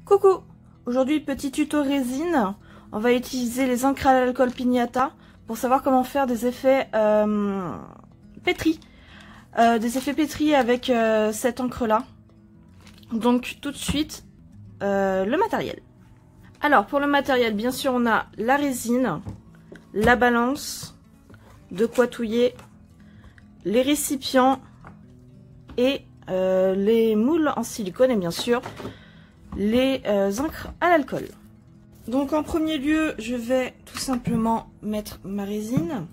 Coucou! Aujourd'hui, petit tuto résine. On va utiliser les encres à l'alcool Pignata pour savoir comment faire des effets pétris. Des effets pétris avec cette encre-là. Donc, tout de suite, le matériel. Alors, pour le matériel, bien sûr, on a la résine, la balance, de quoi touiller, les récipients et les moules en silicone et bien sûr les encres à l'alcool. Donc en premier lieu, je vais tout simplement mettre ma résine.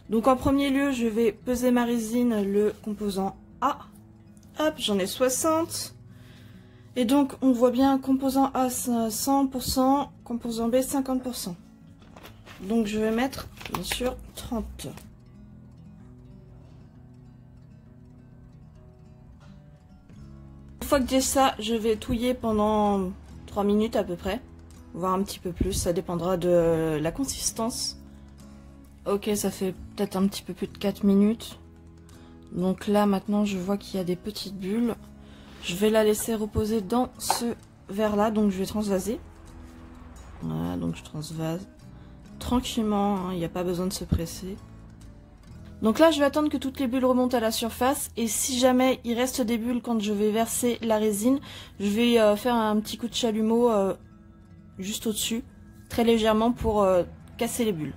Donc en premier lieu, je vais peser ma résine, le composant A. Hop, j'en ai 60. Et donc on voit bien composant A 100%, composant B 50%. Donc je vais mettre bien sûr 30. Une fois que j'ai ça, je vais touiller pendant 3 minutes à peu près, voire un petit peu plus, ça dépendra de la consistance. Ok, ça fait peut-être un petit peu plus de 4 minutes. Donc là maintenant je vois qu'il y a des petites bulles. Je vais la laisser reposer dans ce verre là, donc je vais transvaser. Voilà, donc je transvase tranquillement, hein, il n'y a pas besoin de se presser. Donc là je vais attendre que toutes les bulles remontent à la surface, et si jamais il reste des bulles quand je vais verser la résine, je vais faire un petit coup de chalumeau juste au dessus, très légèrement pour casser les bulles.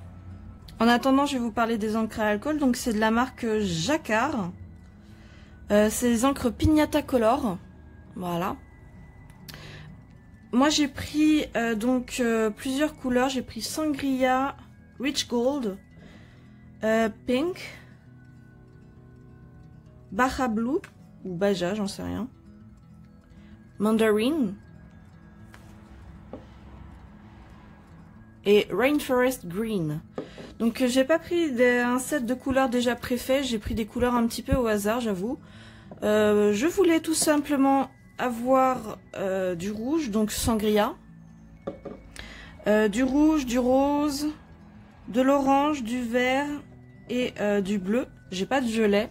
En attendant, je vais vous parler des encres à alcool. Donc c'est de la marque Jacquard. C'est des encres Pignata Color. Voilà. Moi j'ai pris plusieurs couleurs. J'ai pris Sangria, Rich Gold, Pink, Baja Blue ou Baja, j'en sais rien, Mandarin et Rainforest Green. Donc j'ai pas pris un set de couleurs déjà préfait, j'ai pris des couleurs un petit peu au hasard, j'avoue. Je voulais tout simplement avoir du rouge, donc Sangria, du rouge, du rose, de l'orange, du vert et du bleu. J'ai pas de violet,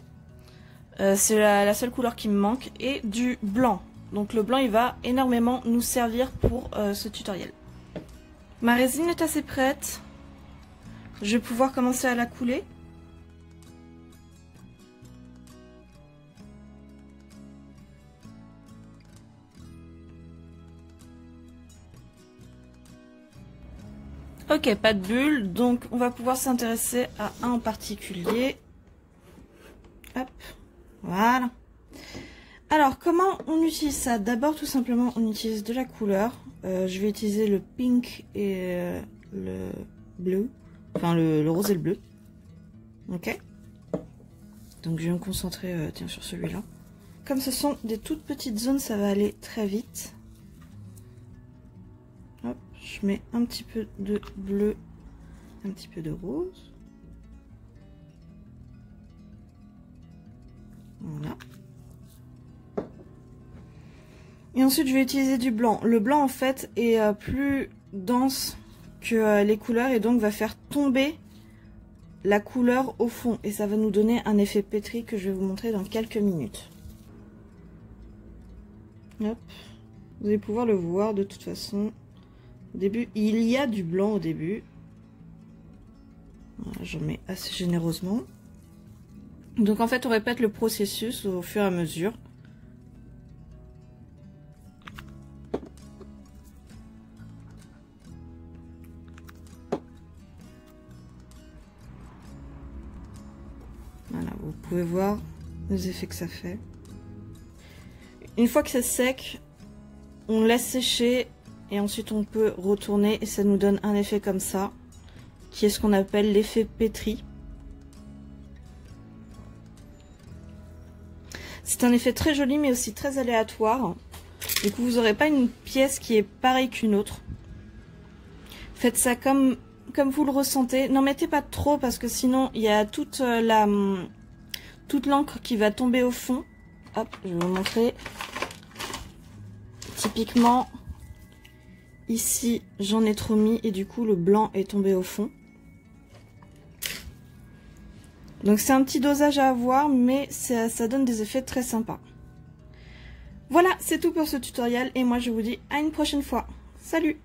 c'est la seule couleur qui me manque, et du blanc. Donc le blanc il va énormément nous servir pour ce tutoriel. Ma résine est assez prête. Je vais pouvoir commencer à la couler. Ok, pas de bulle, donc on va pouvoir s'intéresser à un en particulier. Hop, voilà. Alors, comment on utilise ça? D'abord, tout simplement, on utilise de la couleur. Je vais utiliser le pink et le bleu. Enfin, le rose et le bleu. Ok. Donc, je vais me concentrer tiens, sur celui-là. Comme ce sont des toutes petites zones, ça va aller très vite. Hop, je mets un petit peu de bleu, un petit peu de rose. Voilà. Et ensuite, je vais utiliser du blanc. Le blanc, en fait, est plus dense que les couleurs et donc va faire tomber la couleur au fond. Et ça va nous donner un effet pétri que je vais vous montrer dans quelques minutes. Hop. Vous allez pouvoir le voir de toute façon. Au début, il y a du blanc au début. Voilà, j'en mets assez généreusement. Donc en fait, on répète le processus au fur et à mesure. Voilà, vous pouvez voir les effets que ça fait. Une fois que c'est sec, on laisse sécher et ensuite on peut retourner et ça nous donne un effet comme ça, qui est ce qu'on appelle l'effet pétri. C'est un effet très joli mais aussi très aléatoire. Du coup, vous n'aurez pas une pièce qui est pareille qu'une autre. Faites ça comme vous le ressentez. N'en mettez pas trop parce que sinon il y a toute l'encre qui va tomber au fond. Hop, je vais vous montrer. Typiquement, ici j'en ai trop mis et du coup le blanc est tombé au fond. Donc c'est un petit dosage à avoir, mais ça donne des effets très sympas. Voilà, c'est tout pour ce tutoriel et moi je vous dis à une prochaine fois. Salut!